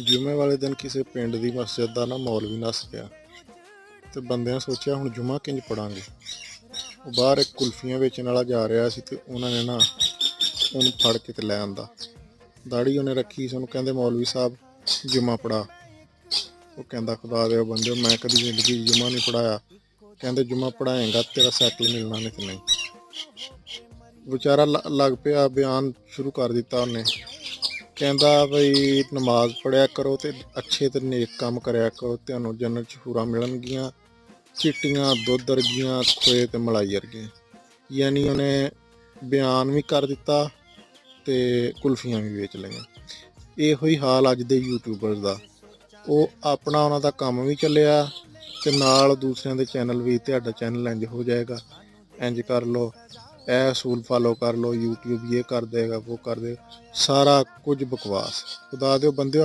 ਜੁਮੇ ਵਾਲੇ ਦਿਨ ਕਿਸੇ ਪਿੰਡ ਦੀ ਮਸਜਿਦ ਦਾ ਨਾ ਮੌਲਵੀ ਨੱਸ ਪਿਆ ਤੇ ਬੰਦਿਆਂ ਸੋਚਿਆ ਹੁਣ ਜੁਮਾ ਕਿੰਜ ਪੜਾਂਗੇ। ਉਹ ਬਾਹਰ ਇੱਕ ਕੁਲਫੀਆਂ ਵੇਚਣ ਵਾਲਾ ਜਾ ਰਿਹਾ ਸੀ ਤੇ ਉਹਨਾਂ ਨੇ ਨਾ ਉਹਨੂੰ ਫੜ ਕੇ ਤੇ ਲੈ ਆਂਦਾ। ਦਾੜੀ ਉਹਨੇ ਰੱਖੀ ਸੀ, ਉਹਨੂੰ ਕਹਿੰਦੇ ਮੌਲਵੀ ਸਾਹਿਬ ਜੁਮਾ ਪੜਾ। ਉਹ ਕਹਿੰਦਾ ਖੁਦਾ ਦੇ ਬੰਦੇ ਮੈਂ ਕਦੀ ਜ਼ਿੰਦਗੀ ਜੁਮਾ ਨਹੀਂ ਪੜਾਇਆ। ਕਹਿੰਦੇ ਜੁਮਾ ਪੜਾਏਗਾ ਤੇਰਾ ਸਾਈਕਲ ਮਿਲਣਾ ਨਹੀਂ ਤੇ ਨਹੀਂ। ਵਿਚਾਰਾ ਲੱਗ ਪਿਆ ਬਿਆਨ ਸ਼ੁਰੂ ਕਰ ਦਿੱਤਾ ਉਹਨੇ। ਕਹਿੰਦਾ ਬਈ ਨਮਾਜ਼ ਪੜ੍ਹਿਆ ਕਰੋ ਤੇ ਅੱਛੇ ਤੇ ਨੇਕ ਕੰਮ ਕਰਿਆ ਕਰੋ, ਤੁਹਾਨੂੰ ਜੰਨਤ 'ਚ ਹੂਰਾਂ ਮਿਲਣਗੀਆਂ, ਚਿੱਟੀਆਂ ਦੁੱਧ ਵਰਗੀਆਂ, ਖੋਏ ਤੇ ਮਲਾਈ ਵਰਗੀਆਂ। ਯਾਨੀ ਉਹਨੇ ਬਿਆਨ ਵੀ ਕਰ ਦਿੱਤਾ ਤੇ ਕੁਲਫੀਆਂ ਵੀ ਵੇਚ ਲਈਆਂ। ਇਹੋ ਹੀ ਹਾਲ ਅੱਜ ਦੇ ਯੂਟਿਊਬਰਸ ਦਾ। ਉਹ ਆਪਣਾ ਉਹਨਾਂ ਦਾ ਕੰਮ ਵੀ ਚੱਲਿਆ ਤੇ ਨਾਲ ਦੂਸਰਿਆਂ ਦੇ ਚੈਨਲ ਵੀ, ਤੁਹਾਡਾ ਚੈਨਲ ਇੰਜ ਹੋ ਜਾਏਗਾ, ਇੰਜ ਕਰ ਲਓ, ਇਹ ਅਸੂਲ ਫਾਲੋ ਕਰ ਲਓ, YouTube ਇਹ ਕਰ ਦੇਗਾ, ਉਹ ਕਰ ਦੇਗਾ, ਸਾਰਾ ਕੁਝ ਬਕਵਾਸ। ਖੁਦਾ ਦਿਓ ਬੰਦਿਓ